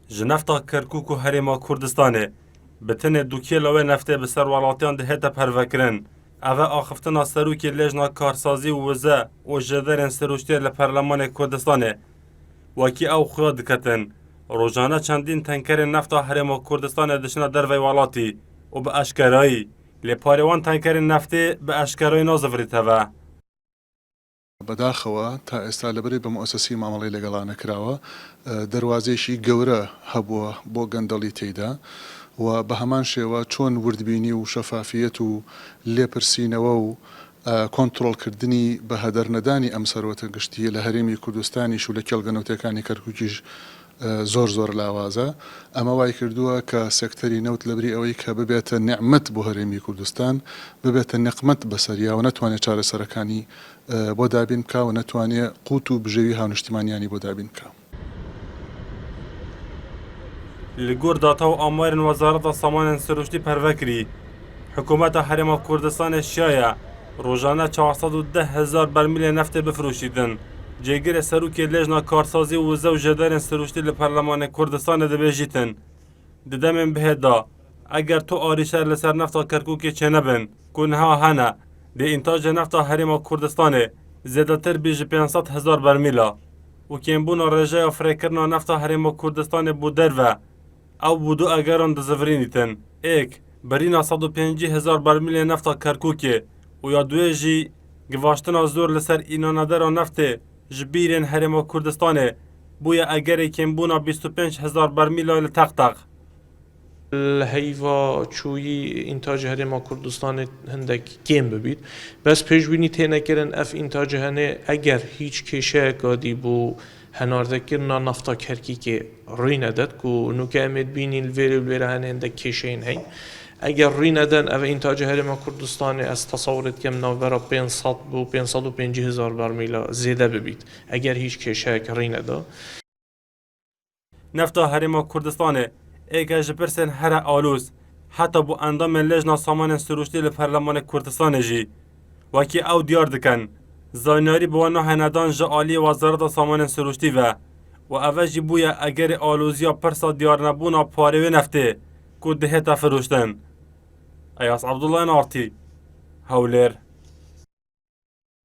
جنفتا کرکوک و هریما کردستانه بتنه دوکی لوه نفته بسر والاتیان ده هتا پروکرن اوه آخفتنا سروکی لیجنا کارسازی و وزه و جدرن سروشتی لپرلمان کردستانه وکی او خواه دکتن روزانه چندین تنکر نفتا هریما کردستانه دشنا در والاتی و به اشکرایی لپاروان تنکر نفته به اشکرایی نازفریت هوا بەداخەوە تا ئێستا لەبەرەی بە مؤسسەی مامەڵەی لەگەڵانە کراوە دەواازەیەکی گەورە هەبووە بۆ گەندەڵی تێیدا و بە هەمان شێوە چۆن وردبینی و شەفافیەت و لێپرسینەوە و کۆنتڕۆڵکردنی بە هەدەرنەدانی ئەم سەرۆتە گشتیە لە هەرێمی کوردستانیش و لە کێڵگەنەوتەکانی کەرکووکیش زۆر لاوازە ئەمە وای کردووە کە سێکتەری نەوت لەبری ئەوەی کە ببێتە نعمەت بۆ هەرێمی کوردستان ببێتە نقمەت بەسەریا و نەتوانێت چارەسەرەکانی بۆ دابین بکە و نەتوانێت قوت و بژێوی هاونیشتیمانیانی بۆ دابین بکە. لگور داتا و آمارن وزارت سامان سروشتی پروکری حکومت هرما کردستان شایع روزانه 410,000 برمیل نفت بفروشیدن جگر سروکی لجنا کارسازی و وزه و جدارن سروشتی لپرلمان کردستان دبیجیتن ددمن بهدا اگر تو آریشر لسر نفتا کرکوکی چه نبن کنها هنه ده انتاج نفتا هرما کردستان زیادتر بیش 500,000 برمیلا و کمبون رجای فریکرنا نفتا هرما کردستان بودر و او بودو اگران دزفرینیتن ایک برینا 150,000 برمیل نفتا کرکوکی و یا دوی جی گواشتنا زور لسر اینانادر نفته جبیرن هرما کردستانه بویا اگر کمبونا 25,000 برمیل لتقتق الهیوا چویی انتاج هرما کردستان هندک کم ببید بس پیشبینی تینه کرن اف انتاج هنه اگر هیچ کشه کادی بو هناردکرنا نفتا کرکی که روی نداد که نوکه امید بینی الویر هنه هندک کشین هی اگر روی ندن او انتاج هرما کردستان از تصورت کم نوبرا 500 بو 550,000 برمیل زیاده ببید اگر هیچ کشه روی ندا نفتا هرما کردستانه ایک جپرسن هر آلوز حتی بو اندام لجنا سامان سروشتی لپرلمان کردستان جی وکی او دیار دکن زایناری بوانا هندان جعالی وزارت سامان سروشتی و اوجی بویا اگر آلوزیا پرسا دیار نبونا پاروی نفته که دهتا فروشتن ایاس عبدالله نارتی هولر